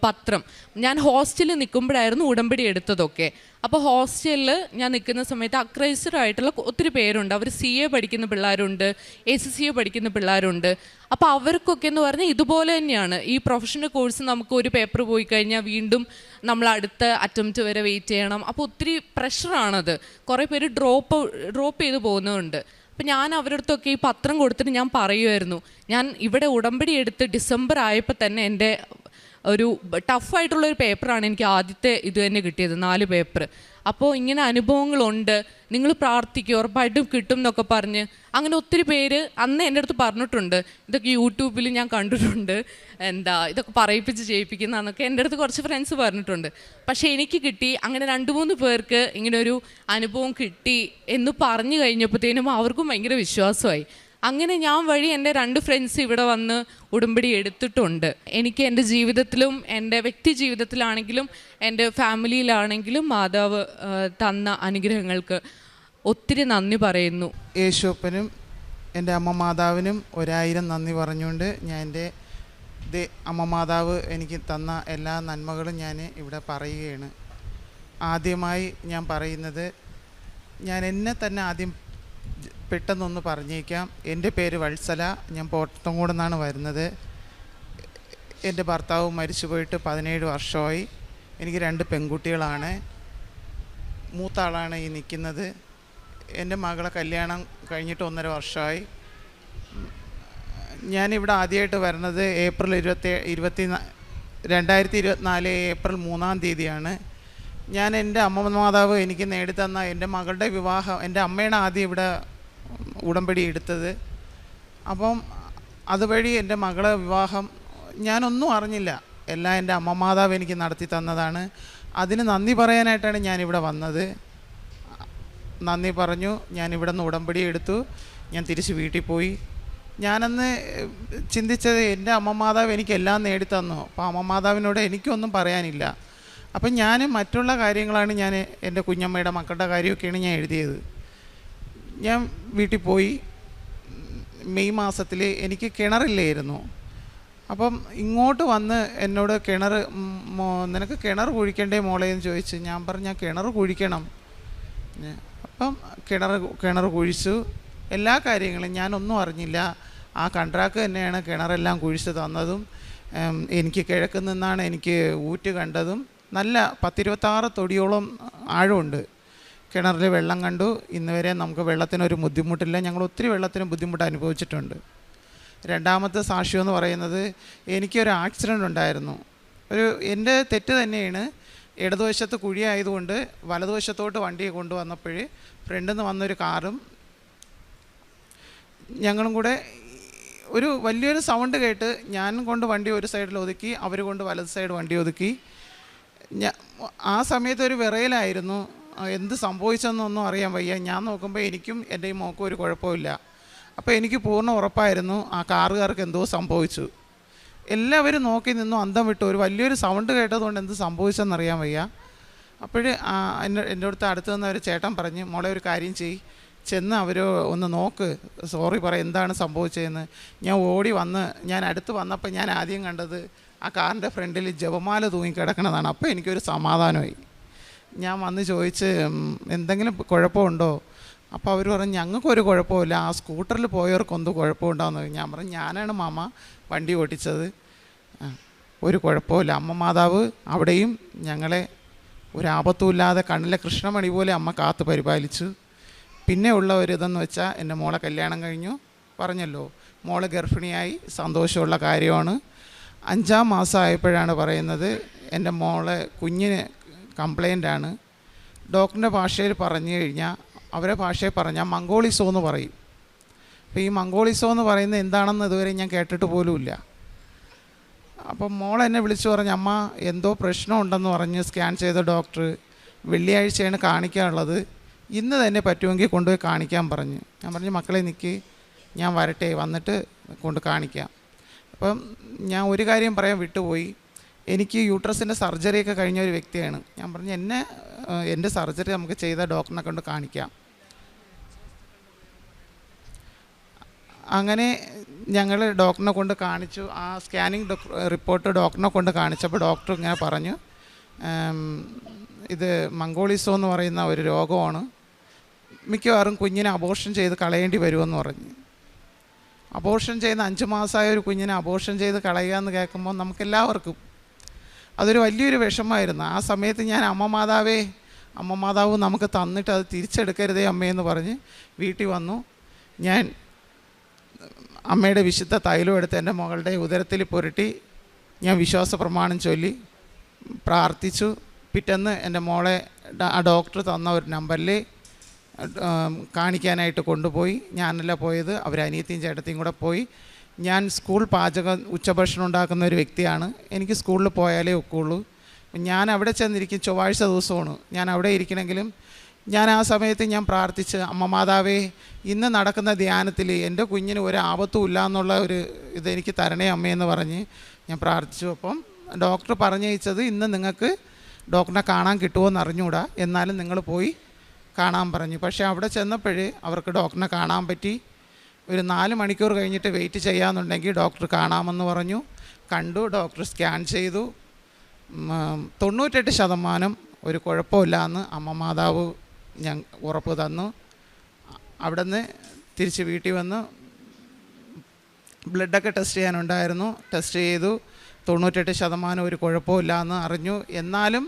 പത്രം, ഞാൻ ഹോസ്റ്റലിൽ നിൽക്കുമ്പോഴായിരുന്നു ഉടമ്പടി എടുത്തതൊക്കെ. അപ്പോൾ ഹോസ്റ്റലിൽ ഞാൻ നിൽക്കുന്ന സമയത്ത് അക്രൈസ്ഡായിട്ടുള്ള ഒത്തിരി പേരുണ്ട്. അവർ CA പഠിക്കുന്ന പിള്ളേരുണ്ട്, ACCA പഠിക്കുന്ന പിള്ളേരുണ്ട്. അപ്പോൾ അവർക്കൊക്കെ എന്ന് പറഞ്ഞാൽ ഇതുപോലെ തന്നെയാണ്. ഈ പ്രൊഫഷണൽ കോഴ്സ് നമുക്ക് ഒരു പേപ്പർ പോയി കഴിഞ്ഞാൽ വീണ്ടും നമ്മൾ അടുത്ത അറ്റംപ്റ്റ് വരെ വെയിറ്റ് ചെയ്യണം. അപ്പോൾ ഒത്തിരി പ്രഷറാണത്. കുറേ പേര് ഡ്രോപ്പ് ചെയ്ത് പോകുന്നുണ്ട്. അപ്പം ഞാൻ അവരുടെ അടുത്തൊക്കെ ഈ പത്രം കൊടുത്തിട്ട് ഞാൻ പറയുമായിരുന്നു, ഞാൻ ഇവിടെ ഉടമ്പടി എടുത്ത് ഡിസംബർ ആയപ്പോൾ തന്നെ എൻ്റെ ഒരു ടഫായിട്ടുള്ളൊരു പേപ്പറാണ് എനിക്ക് ആദ്യത്തെ ഇത് തന്നെ കിട്ടിയത്, 4 പേപ്പർ. അപ്പോൾ ഇങ്ങനെ അനുഭവങ്ങളുണ്ട്, നിങ്ങൾ പ്രാർത്ഥിക്കുക ഉറപ്പായിട്ടും കിട്ടും എന്നൊക്കെ പറഞ്ഞ് അങ്ങനെ ഒത്തിരി പേര് അന്ന് എൻ്റെ അടുത്ത് പറഞ്ഞിട്ടുണ്ട്. ഇതൊക്കെ യൂട്യൂബിൽ ഞാൻ കണ്ടിട്ടുണ്ട്, ഇതൊക്കെ പറയിപ്പിച്ച് ചെയ്യിപ്പിക്കുന്നതെന്നൊക്കെ എൻ്റെ അടുത്ത് കുറച്ച് ഫ്രണ്ട്സ് പറഞ്ഞിട്ടുണ്ട്. പക്ഷേ എനിക്ക് കിട്ടി. അങ്ങനെ 2-3 പേർക്ക് ഇങ്ങനൊരു അനുഭവം കിട്ടി എന്ന് പറഞ്ഞു കഴിഞ്ഞപ്പോഴത്തേനും അവർക്കും ഭയങ്കര വിശ്വാസമായി. അങ്ങനെ ഞാൻ വഴി എൻ്റെ 2 ഫ്രണ്ട്സ് ഇവിടെ വന്ന് ഉടമ്പടി എടുത്തിട്ടുണ്ട്. എനിക്ക് എൻ്റെ ജീവിതത്തിലും എൻ്റെ വ്യക്തി ജീവിതത്തിലാണെങ്കിലും എൻ്റെ ഫാമിലിയിലാണെങ്കിലും മാതാവ് തന്ന അനുഗ്രഹങ്ങൾക്ക് ഒത്തിരി നന്ദി പറയുന്നു. യേശുപ്പനും എൻ്റെ അമ്മ മാതാവിനും 1000 നന്ദി പറഞ്ഞുകൊണ്ട് ഞാൻ എൻ്റെ അമ്മ മാതാവ് എനിക്ക് തന്ന എല്ലാ നന്മകളും ഞാൻ ഇവിടെ പറയുകയാണ്. ആദ്യമായി ഞാൻ പറയുന്നത്, ഞാൻ എന്നെ തന്നെ ആദ്യം പെട്ടെന്നൊന്ന് പറഞ്ഞേക്കാം. എൻ്റെ പേര് വത്സല. ഞാൻ പോത്തങ്കോട് നിന്നാണ് വരുന്നത്. എൻ്റെ ഭർത്താവ് മരിച്ചു പോയിട്ട് 17 വർഷമായി. എനിക്ക് 2 പെൺകുട്ടികളാണ്. മൂത്ത ആളാണ് ഈ നിൽക്കുന്നത്. എൻ്റെ മകളെ കല്യാണം കഴിഞ്ഞിട്ട് 1.5 വർഷമായി. ഞാനിവിടെ ആദ്യമായിട്ട് വരുന്നത് ഏപ്രിൽ 2024 ഏപ്രിൽ 3-ാം തീയതിയാണ്. ഞാൻ എൻ്റെ അമ്മ മാതാവ് എനിക്ക് നേടിത്തന്ന എൻ്റെ മകളുടെ വിവാഹം, എൻ്റെ അമ്മയാണ് ആദ്യം ഇവിടെ ഉടമ്പടി എടുത്തത്. അപ്പം അതുവഴി എൻ്റെ മകളെ വിവാഹം ഞാനൊന്നും അറിഞ്ഞില്ല. എല്ലാം എൻ്റെ അമ്മ മാതാവ് എനിക്ക് നടത്തി തന്നതാണ്. അതിന് നന്ദി പറയാനായിട്ടാണ് ഞാനിവിടെ വന്നത്. നന്ദി പറഞ്ഞു. ഞാനിവിടെ നിന്ന് ഉടമ്പടി എടുത്തു. ഞാൻ തിരിച്ച് വീട്ടിൽ പോയി. ഞാനന്ന് ചിന്തിച്ചത്, എൻ്റെ അമ്മ മാതാവ് എനിക്കെല്ലാം നേടിത്തന്നു. അപ്പോൾ അമ്മ മാതാവിനോട് എനിക്കൊന്നും പറയാനില്ല. അപ്പം ഞാൻ മറ്റുള്ള കാര്യങ്ങളാണ് ഞാൻ എൻ്റെ കുഞ്ഞമ്മയുടെ മക്കളുടെ കാര്യമൊക്കെയാണ് ഞാൻ എഴുതിയത്. ഞാൻ വീട്ടിൽ പോയി. മെയ് മാസത്തിൽ എനിക്ക് കിണറില്ലായിരുന്നു. അപ്പം ഇങ്ങോട്ട് വന്ന് എന്നോട് നിനക്ക് കിണർ കുഴിക്കണ്ടേ മോളെ എന്ന് ചോദിച്ചു. ഞാൻ പറഞ്ഞു, ഞാൻ കിണർ കുഴിക്കണം. അപ്പം കിണർ കുഴിച്ചു. എല്ലാ കാര്യങ്ങളും ഞാനൊന്നും അറിഞ്ഞില്ല. ആ കൺട്രാക്ട് തന്നെയാണ് കിണറെല്ലാം കുഴിച്ച് തന്നതും. എനിക്ക് കിഴക്ക് നിന്നാണ് എനിക്ക് ഊറ്റ് കണ്ടതും. നല്ല 10-26 തൊടിയോളം ആഴമുണ്ട്. കിണറിൽ വെള്ളം കണ്ടു. ഇന്ന് വരെ നമുക്ക് വെള്ളത്തിനൊരു ബുദ്ധിമുട്ടില്ല. ഞങ്ങൾ ഒത്തിരി വെള്ളത്തിന് ബുദ്ധിമുട്ട് അനുഭവിച്ചിട്ടുണ്ട്. രണ്ടാമത്തെ സാക്ഷ്യം എന്ന് പറയുന്നത്, എനിക്കൊരു ആക്സിഡൻ്റ് ഉണ്ടായിരുന്നു. എൻ്റെ തെറ്റ് തന്നെയാണ്. ഇടതുവശത്ത് കുഴിയായതുകൊണ്ട് വലതുവശത്തോട്ട് വണ്ടിയെ കൊണ്ടുവന്നപ്പോൾ ഫ്രണ്ടിൽ നിന്ന് വന്നൊരു കാറും ഞങ്ങളും കൂടെ ഒരു വലിയൊരു സൗണ്ട് കേട്ട് ഞാൻ കൊണ്ട് വണ്ടി ഒരു സൈഡിൽ ഒതുക്കി, അവർ കൊണ്ട് വലത് സൈഡ് വണ്ടി ഒതുക്കി. ആ സമയത്ത് ഒരു വിറയലായിരുന്നു. എന്ത് സംഭവിച്ചെന്നൊന്നും അറിയാൻ വയ്യ. ഞാൻ നോക്കുമ്പോൾ എനിക്കും എൻ്റെ ഈ മോക്കും ഒരു കുഴപ്പമില്ല. അപ്പോൾ എനിക്ക് പൂർണ്ണ ഉറപ്പായിരുന്നു ആ കാറുകാർക്ക് എന്തോ സംഭവിച്ചു. എല്ലാവരും നോക്കി നിന്നു അന്തം വിട്ടു. ഒരു വലിയൊരു സൗണ്ട് കേട്ടതുകൊണ്ട് എന്ത് സംഭവിച്ചെന്നറിയാൻ വയ്യ. അപ്പോൾ എൻ്റെ അടുത്ത് നിന്ന് ഒരു ചേട്ടൻ പറഞ്ഞ്, മോളെ ഒരു കാര്യം ചെന്ന് അവർ ഒന്ന് നോക്ക്, സോറി പറ, എന്താണ് സംഭവിച്ചതെന്ന്. ഞാൻ ഓടി വന്ന്, ഞാൻ അടുത്ത് വന്നപ്പോൾ ഞാൻ ആദ്യം കണ്ടത് ആ കാറിൻ്റെ ഫ്രണ്ടിൽ ജപമാല തൂങ്ങിക്കിടക്കണതാണ്. അപ്പോൾ എനിക്കൊരു സമാധാനമായി. ഞാൻ വന്ന് ചോദിച്ച്, എന്തെങ്കിലും കുഴപ്പമുണ്ടോ? അപ്പോൾ അവർ പറഞ്ഞു, ഞങ്ങൾക്കൊരു കുഴപ്പമില്ല, ആ സ്കൂട്ടറിൽ പോയവർക്കൊന്നും കുഴപ്പമുണ്ടാകുന്നത്. ഞാൻ പറഞ്ഞു, ഞാനാണ് മാമ വണ്ടി ഓടിച്ചത്, ഒരു കുഴപ്പമില്ല. അമ്മ മാതാവ് അവിടെയും ഞങ്ങളെ ഒരാപത്തുമില്ലാതെ കണ്ണിലെ കൃഷ്ണമണി പോലെ അമ്മ കാത്തു പരിപാലിച്ചു. പിന്നെ ഉള്ള ഒരിതെന്ന് വെച്ചാൽ, എൻ്റെ മോളെ കല്യാണം കഴിഞ്ഞു, പറഞ്ഞല്ലോ, മോളെ ഗർഭിണിയായി, സന്തോഷമുള്ള കാര്യമാണ്. 5-ാം മാസം ആയപ്പോഴാണ് പറയുന്നത്, എൻ്റെ മോളെ കുഞ്ഞിന് കംപ്ലൈൻ്റാണ്. ഡോക്ടറിൻ്റെ ഭാഷയിൽ പറഞ്ഞു കഴിഞ്ഞാൽ, അവരെ ഭാഷയിൽ പറഞ്ഞാൽ മംഗോളിസോ എന്ന് പറയും. അപ്പോൾ ഈ മംഗോളിസോ എന്ന് പറയുന്നത് എന്താണെന്ന് ഇതുവരെ ഞാൻ കേട്ടിട്ട് പോലുമില്ല. അപ്പം മോളെന്നെ വിളിച്ചു പറഞ്ഞ്, അമ്മ എന്തോ പ്രശ്നമുണ്ടെന്ന് പറഞ്ഞ് സ്കാൻ ചെയ്ത ഡോക്ടർ വെള്ളിയാഴ്ചയാണ് കാണിക്കാനുള്ളത്, ഇന്ന് തന്നെ പറ്റുമെങ്കിൽ കൊണ്ടുപോയി കാണിക്കാൻ പറഞ്ഞു. ഞാൻ പറഞ്ഞു, മക്കളെ നിൽക്കി, ഞാൻ വരട്ടെ, വന്നിട്ട് കൊണ്ട് കാണിക്കാം. അപ്പം ഞാൻ ഒരു കാര്യം പറയാൻ വിട്ടുപോയി. എനിക്ക് യൂട്രസിൻ്റെ സർജറിയൊക്കെ കഴിഞ്ഞ ഒരു വ്യക്തിയാണ്. ഞാൻ പറഞ്ഞു, എൻ്റെ സർജറി നമുക്ക് ചെയ്ത ഡോക്ടറിനെ കൊണ്ട് കാണിക്കാം. അങ്ങനെ ഞങ്ങൾ ഡോക്ടറിനെ കൊണ്ട് കാണിച്ചു. ആ സ്കാനിങ് റിപ്പോർട്ട് ഡോക്ടറിനെ കൊണ്ട് കാണിച്ചപ്പോൾ ഡോക്ടർ ഇങ്ങനെ പറഞ്ഞു, ഇത് മംഗോളിസോ എന്ന് പറയുന്ന ഒരു രോഗമാണ്, മിക്കവാറും കുഞ്ഞിനെ അബോർഷൻ ചെയ്ത് കളയേണ്ടി വരുമെന്ന് പറഞ്ഞു. അബോർഷൻ ചെയ്യുന്ന 5 മാസമായ ഒരു കുഞ്ഞിനെ അബോർഷൻ ചെയ്ത് കളയുക എന്ന് കേൾക്കുമ്പോൾ നമുക്കെല്ലാവർക്കും അതൊരു വലിയൊരു വിഷമമായിരുന്നു. ആ സമയത്ത് ഞാൻ അമ്മ മാതാവ് നമുക്ക് തന്നിട്ട് അത് തിരിച്ചെടുക്കരുതേ അമ്മയെന്ന് പറഞ്ഞ് വീട്ടിൽ വന്നു. ഞാൻ അമ്മയുടെ വിശുദ്ധ തൈലം എടുത്ത് എൻ്റെ മകളുടെ ഉദരത്തിൽ പുരട്ടി ഞാൻ വിശ്വാസ പ്രമാണം ചൊല്ലി പ്രാർത്ഥിച്ചു. പിറ്റേന്ന് എൻ്റെ മോളെ ആ ഡോക്ടർ തന്ന ഒരു നമ്പറിൽ കാണിക്കാനായിട്ട് കൊണ്ടുപോയി. ഞാനല്ല പോയത്, അവർ അനിയത്തിയും ചേട്ടത്തിയും കൂടെ പോയി. ഞാൻ സ്കൂൾ ഉച്ചഭക്ഷണം ഉണ്ടാക്കുന്ന ഒരു വ്യക്തിയാണ്. എനിക്ക് സ്കൂളിൽ പോയാലേ ഒക്കുള്ളൂ. ഞാൻ അവിടെ ചെന്നിരിക്കും. ചൊവ്വാഴ്ച ദിവസമാണ് ഞാൻ അവിടെ ഇരിക്കണമെങ്കിലും ഞാൻ ആ സമയത്ത് ഞാൻ പ്രാർത്ഥിച്ച്, അമ്മ മാതാവേ, ഇന്ന് നടക്കുന്ന ധ്യാനത്തിൽ എൻ്റെ കുഞ്ഞിന് ഒരു ആപത്തും ഇല്ല എന്നുള്ള ഒരു ഇതെനിക്ക് തരണേ അമ്മയെന്ന് പറഞ്ഞ് ഞാൻ പ്രാർത്ഥിച്ചു. അപ്പം ഡോക്ടർ പറഞ്ഞയച്ചത്, ഇന്ന് നിങ്ങൾക്ക് ഡോക്ടറിനെ കാണാൻ കിട്ടുമോ അറിഞ്ഞുകൂടാ, എന്നാലും നിങ്ങൾ പോയി കാണാൻ പറഞ്ഞു. പക്ഷേ അവിടെ ചെന്നപ്പോഴേ അവർക്ക് ഡോക്ടറിനെ കാണാൻ പറ്റി. ഒരു 4 മണിക്കൂർ കഴിഞ്ഞിട്ട് വെയിറ്റ് ചെയ്യാമെന്നുണ്ടെങ്കിൽ ഡോക്ടർ കാണാമെന്ന് പറഞ്ഞു. കണ്ടു, ഡോക്ടർ സ്കാൻ ചെയ്തു. 98% ഒരു കുഴപ്പമില്ല എന്ന് അമ്മ മാതാവ് ഞാൻ ഉറപ്പ് തന്നു. അവിടെ നിന്ന് തിരിച്ച് വീട്ടിൽ വന്ന് ബ്ലഡൊക്കെ ടെസ്റ്റ് ചെയ്യാനുണ്ടായിരുന്നു. ടെസ്റ്റ് ചെയ്തു, 98% ഒരു കുഴപ്പമില്ല എന്ന് അറിഞ്ഞു. എന്നാലും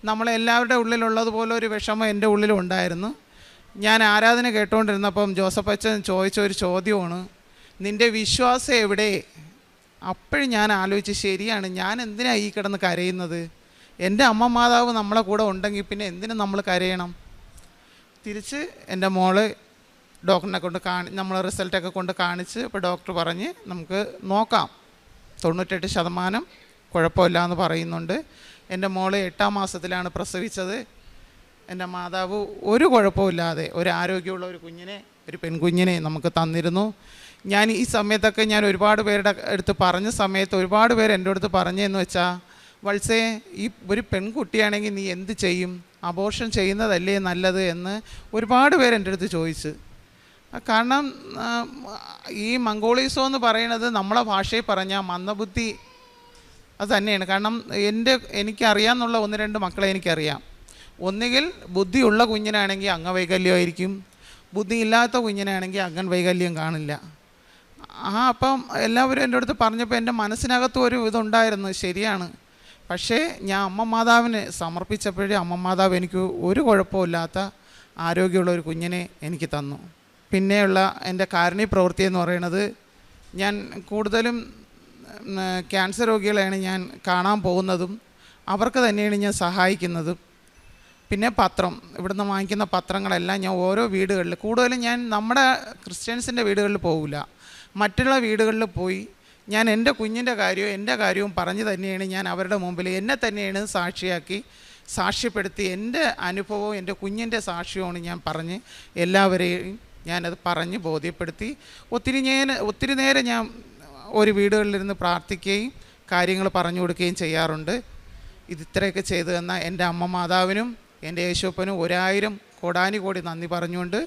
നമ്മളെല്ലാവരുടെ ഉള്ളിലുള്ളതുപോലെ ഒരു വിഷമം എൻ്റെ ഉള്ളിലും ഉണ്ടായിരുന്നു. ഞാൻ ആരാധന കേട്ടുകൊണ്ടിരുന്നപ്പം ജോസഫ് അച്ഛൻ ചോദിച്ച ഒരു ചോദ്യമാണ്, നിൻ്റെ വിശ്വാസം എവിടെ? അപ്പോഴും ഞാൻ ആലോചിച്ച്, ശരിയാണ്, ഞാൻ എന്തിനാണ് ഈ കിടന്ന് കരയുന്നത്? എൻ്റെ അമ്മ മാതാവ് നമ്മളെ കൂടെ ഉണ്ടെങ്കിൽ പിന്നെ എന്തിനു നമ്മൾ കരയണം? തിരിച്ച് എൻ്റെ മോള് ഡോക്ടറിനെ കൊണ്ട് നമ്മൾ റിസൾട്ടൊക്കെ കൊണ്ട് കാണിച്ച്, ഇപ്പോൾ ഡോക്ടർ പറഞ്ഞ് നമുക്ക് നോക്കാം, 98% കുഴപ്പമില്ല എന്ന് പറയുന്നുണ്ട്. എൻ്റെ മോള് 8ാം മാസത്തിലാണ് പ്രസവിച്ചത്. എൻ്റെ മാതാവ് ഒരു കുഴപ്പമില്ലാതെ ഒരു ആരോഗ്യമുള്ള ഒരു കുഞ്ഞിനെ, ഒരു പെൺകുഞ്ഞിനെ നമുക്ക് തന്നിരുന്നു. ഞാൻ ഈ സമയത്തൊക്കെ ഞാൻ ഒരുപാട് പേരുടെ അടുത്ത് പറഞ്ഞ സമയത്ത് ഒരുപാട് പേര് എൻ്റെ അടുത്ത് പറഞ്ഞതെന്ന് വെച്ചാൽ, വത്സേ, ഈ ഒരു പെൺകുട്ടിയാണെങ്കിൽ നീ എന്ത് ചെയ്യും? അബോർഷൻ ചെയ്യുന്നതല്ലേ നല്ലത് എന്ന് ഒരുപാട് പേര് എൻ്റെ അടുത്ത് ചോദിച്ചു. കാരണം ഈ മംഗോളീസോ എന്ന് പറയുന്നത് നമ്മളെ ഭാഷയിൽ പറഞ്ഞാൽ മന്ദബുദ്ധി അത് തന്നെയാണ്. കാരണം എനിക്കറിയാമെന്നുള്ള 1-2 മക്കളെ എനിക്കറിയാം. ഒന്നുകിൽ ബുദ്ധിയുള്ള കുഞ്ഞിനാണെങ്കിൽ അംഗവൈകല്യമായിരിക്കും, ബുദ്ധിയില്ലാത്ത കുഞ്ഞിനാണെങ്കിൽ അംഗവൈകല്യം കാണില്ല. അപ്പം എല്ലാവരും എൻ്റെ അടുത്ത് പറഞ്ഞപ്പോൾ എൻ്റെ മനസ്സിനകത്തും ഒരു ഇതുണ്ടായിരുന്നു, ശരിയാണ്. പക്ഷേ ഞാൻ അമ്മ മാതാവിന് സമർപ്പിച്ചപ്പോഴേ അമ്മ മാതാവ് എനിക്ക് ഒരു കുഴപ്പമില്ലാത്ത ആരോഗ്യമുള്ള ഒരു കുഞ്ഞിനെ എനിക്ക് തന്നു. പിന്നെയുള്ള എൻ്റെ കാരുണ്യ പ്രവൃത്തി എന്ന് പറയുന്നത്, ഞാൻ കൂടുതലും ക്യാൻസർ രോഗികളെയാണ് ഞാൻ കാണാൻ പോകുന്നതും അവർക്ക് തന്നെയാണ് ഞാൻ സഹായിക്കുന്നതും. പിന്നെ പത്രം, ഇവിടുന്ന് വാങ്ങിക്കുന്ന പത്രങ്ങളെല്ലാം ഞാൻ ഓരോ വീടുകളിൽ, കൂടുതലും ഞാൻ നമ്മുടെ ക്രിസ്ത്യൻസിൻ്റെ വീടുകളിൽ പോകില്ല, മറ്റുള്ള വീടുകളിൽ പോയി ഞാൻ എൻ്റെ കുഞ്ഞിൻ്റെ കാര്യവും എൻ്റെ കാര്യവും പറഞ്ഞു തന്നെയാണ് ഞാൻ അവരുടെ മുമ്പിൽ എന്നെ തന്നെയാണ് സാക്ഷ്യപ്പെടുത്തി എൻ്റെ അനുഭവവും എൻ്റെ കുഞ്ഞിൻ്റെ സാക്ഷ്യവുമാണ് ഞാൻ പറഞ്ഞ് എല്ലാവരെയും ഞാനത് പറഞ്ഞ് ബോധ്യപ്പെടുത്തി. ഒത്തിരി നേരം ഞാൻ ഒരു വീടുകളിലിരുന്ന് പ്രാർത്ഥിക്കുകയും കാര്യങ്ങൾ പറഞ്ഞു കൊടുക്കുകയും ചെയ്യാറുണ്ട്. ഇത്രയൊക്കെ ചെയ്തു തന്ന എൻ്റെ അമ്മ മാതാവിനും എൻ്റെ യേശുപ്പനും 1000 കോടാനുകോടി നന്ദി പറഞ്ഞുകൊണ്ട്